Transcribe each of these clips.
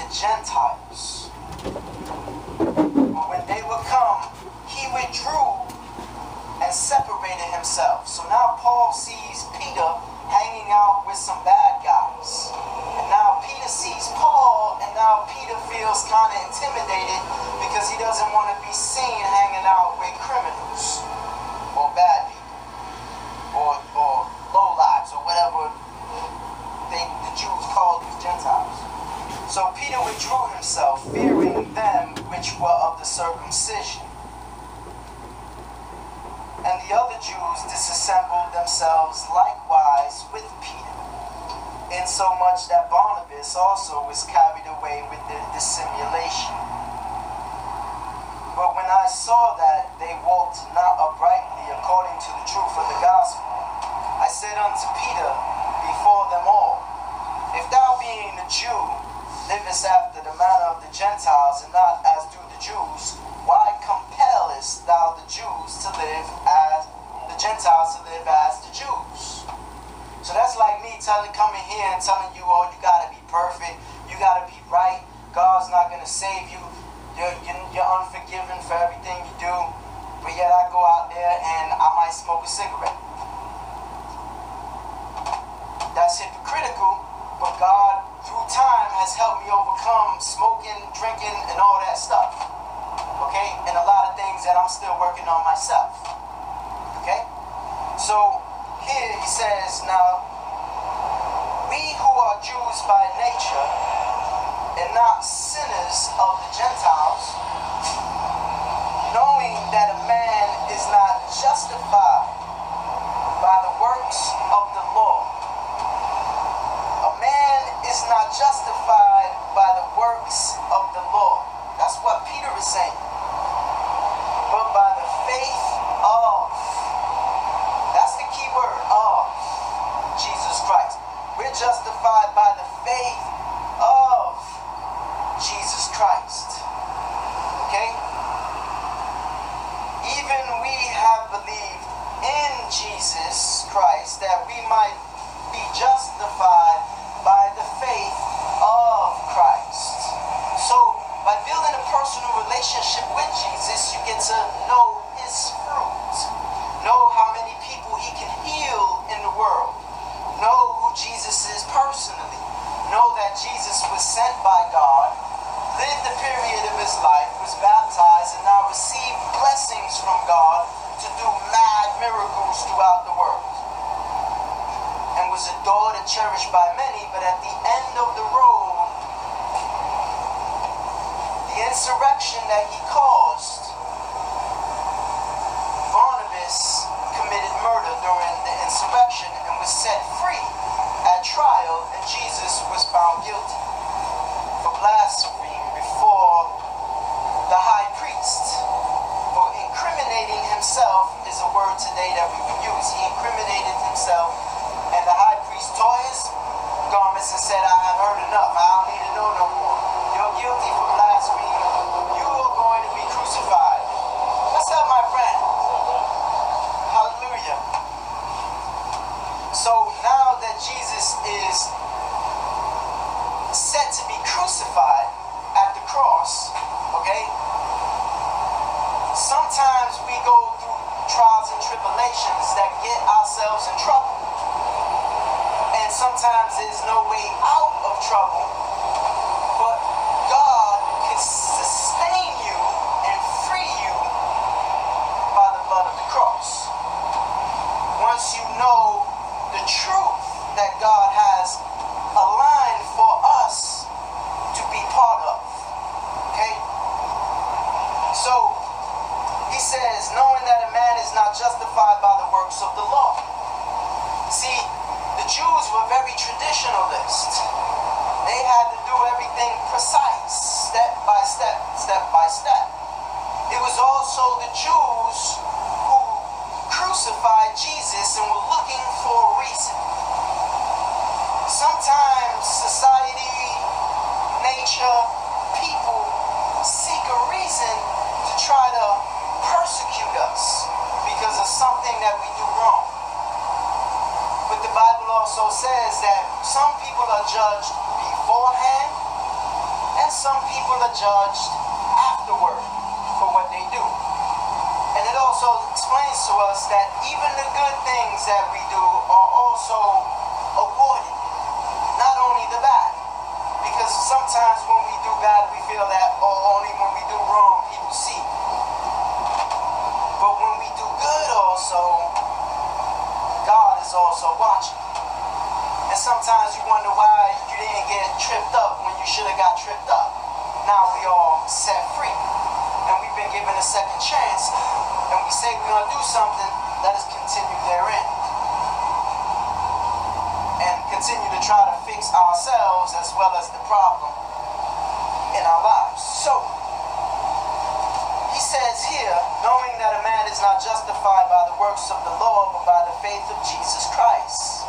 the Gentiles. But when they would come, he withdrew and separated himself. So now Paul sees Peter hanging out with some bad guys. And now Peter sees Paul, and now Peter feels kind of intimidated because he doesn't want to be seen hanging out with criminals or bad people or lowlives or whatever the Jews called these Gentiles. So Peter withdrew himself, fearing them which were of the circumcision. And the other Jews disassembled themselves likewise with Peter, insomuch that Barnabas also was carried away with the dissimulation. But when I saw that they walked not uprightly according to the truth of the gospel, I said unto Peter before them all, If thou being a Jew livest after the manner of the Gentiles, and not as do the Jews, why compellest thou the Jews to live as the Gentiles to live as the Jews? So that's like me coming here and telling you, oh, you gotta be perfect, you gotta be right, God's not gonna save you, you're unforgiven for everything you do, but yet I go out there and I might smoke a cigarette. That's hypocritical, but God, through time, has helped me overcome smoking, drinking, and all that stuff. Okay? And a lot of things that I'm still working on myself. Okay? So, here he says, now, we who are Jews by nature, and not sinners of the Gentiles, knowing that a man is not justified by the works of the law. A man is not justified by the works of the law. That's what Peter is saying. But by the faith of, that's the key word, of Jesus Christ. We're justified by the faith of Jesus Christ. Okay? Even we have believed in Jesus Christ that we might be justified by the faith of Christ. So, by building a personal relationship with Jesus, you get to know his fruit. Know how many people he can heal in the world. Know who Jesus is personally. Know that Jesus was sent by God, lived the period of his life, was baptized, and now received blessings from God to do mad miracles throughout the world. And was adored and cherished by many, but at the end of the road, the insurrection that he caused, Barnabas committed murder during the insurrection and was set free at trial, and Jesus was found guilty for blasphemy before the high priest. For incriminating himself is a word today that we would use. He incriminated himself, and the high priest tore his garments and said, I have heard enough. I don't need to know no more. You're guilty for blasphemy. You are going to be crucified. What's up, my friend? Hallelujah. So now that Jesus is set to be crucified at the cross, okay, sometimes we go through trials and tribulations that get ourselves in trouble. And sometimes there's no way out of trouble, but God can sustain you and free you by the blood of the cross. Once you know the truth that God has aligned for us to be part of. Okay? So, he says, knowing that a man is not justified by the works of the law. See, the Jews were very traditionalist. They had to do everything precise, step by step, step by step. It was also the Jews who crucified Jesus and were looking for a reason. Sometimes society, nature, people seek a reason to try to persecute us because of something that we do wrong. But the Bible also says that some people are judged beforehand and some people are judged afterward for what they do. And it also explains to us that even the good things that we do are also awarded, not only the bad. Because sometimes when we do bad, we feel that only when we do wrong, people see. But when we do good also, God is also watching. And sometimes you wonder why you didn't get tripped up when you should have got tripped up. Now we all set free. And we've been given a second chance. And we say we're going to do something, let us continue therein. And continue to try to fix ourselves as well as the problem in our lives. So, he says here, knowing that a man is not justified by the works of the law, but by the faith of Jesus Christ.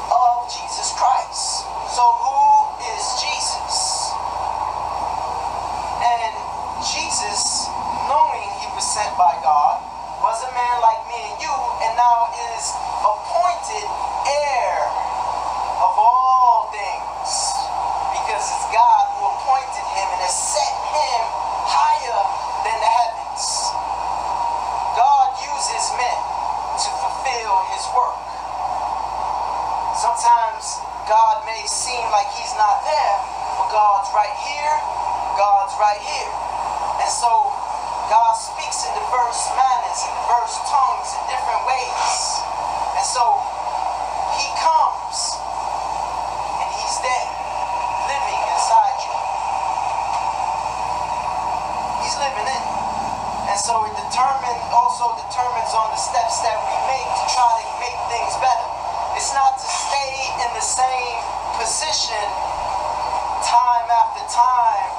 Of Jesus Christ. So who is Jesus? And Jesus, knowing he was sent by God, was a man like me and you, and now is appointed heir of all things, because it's God who appointed him and has set him higher than the heavens. God uses men to fulfill his work. Sometimes God may seem like he's not there, but God's right here, God's right here. And so God speaks in diverse manners, in diverse tongues, in different ways. And so he comes and he's there, living inside you. He's living in you. And so it also determines on the steps that we make to try to make things better. It's not to stay in the same position time after time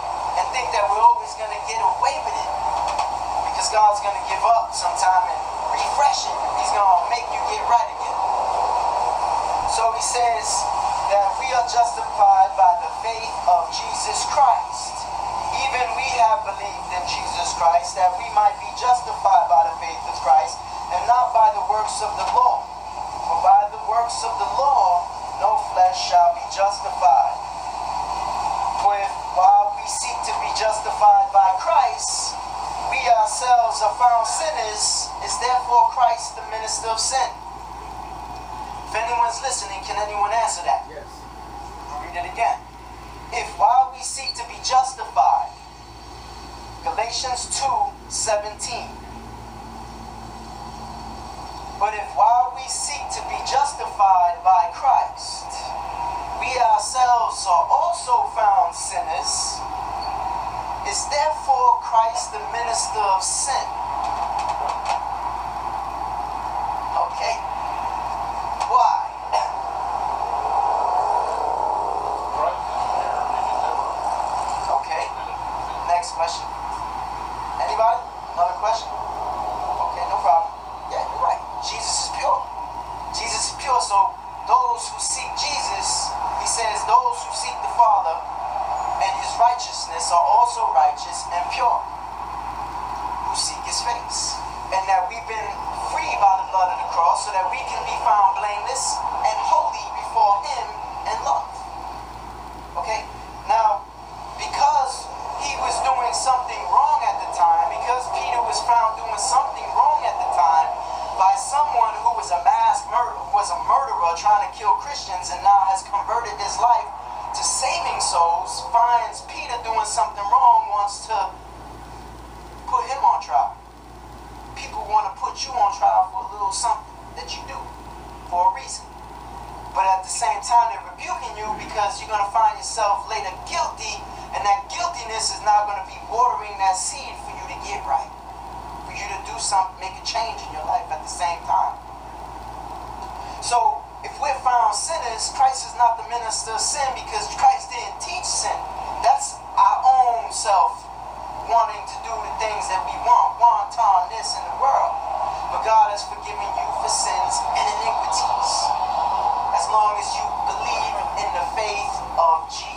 and think that we're always going to get away with it. Because God's going to give up sometime and refresh it. He's going to make you get right again. So he says that we are justified by the faith of Jesus Christ. Even we have believed in Jesus Christ, that we might be justified by the faith of Christ, and not by the works of the law. For by the works of the law, no flesh shall be justified. For if while we seek to be justified by Christ, we ourselves are found sinners, is therefore Christ the minister of sin? If anyone's listening, can anyone answer that? Yes. I'll read it again. If while we seek to be justified, Galatians 2:17. But if while we seek to be justified by Christ, we ourselves are also found sinners, is therefore Christ the minister of sin? Okay. Why? Okay. Next question. Anybody? Another question? Okay, no problem. Yeah, you're right. Jesus is pure. Jesus is pure, so those who seek Jesus, he says, those who seek the Father and his righteousness are also righteous and pure, who seek his face. And that we've been free by the blood of the cross so that we can be found blameless and holy before him in love. Okay? Now, because he was doing something wrong at the time, because Peter was found doing something wrong at the time by someone who was a murderer trying to kill Christians and now has converted his life to saving souls, finds Peter doing something wrong, wants to put him on trial. People want to put you on trial for a little something that you do for a reason. But at the same time, they're rebuking you because you're going to find yourself later guilty, and that guiltiness is now going to be watering that seed for you to get right, for you to do something, make a change in your life at the same time. So, if we're found sinners, Christ is not the minister of sin because Christ didn't teach sin. That's our own self wanting to do the things that we want, wantonness in the world. But God has forgiven you for sins and iniquities as long as you believe in the faith of Jesus.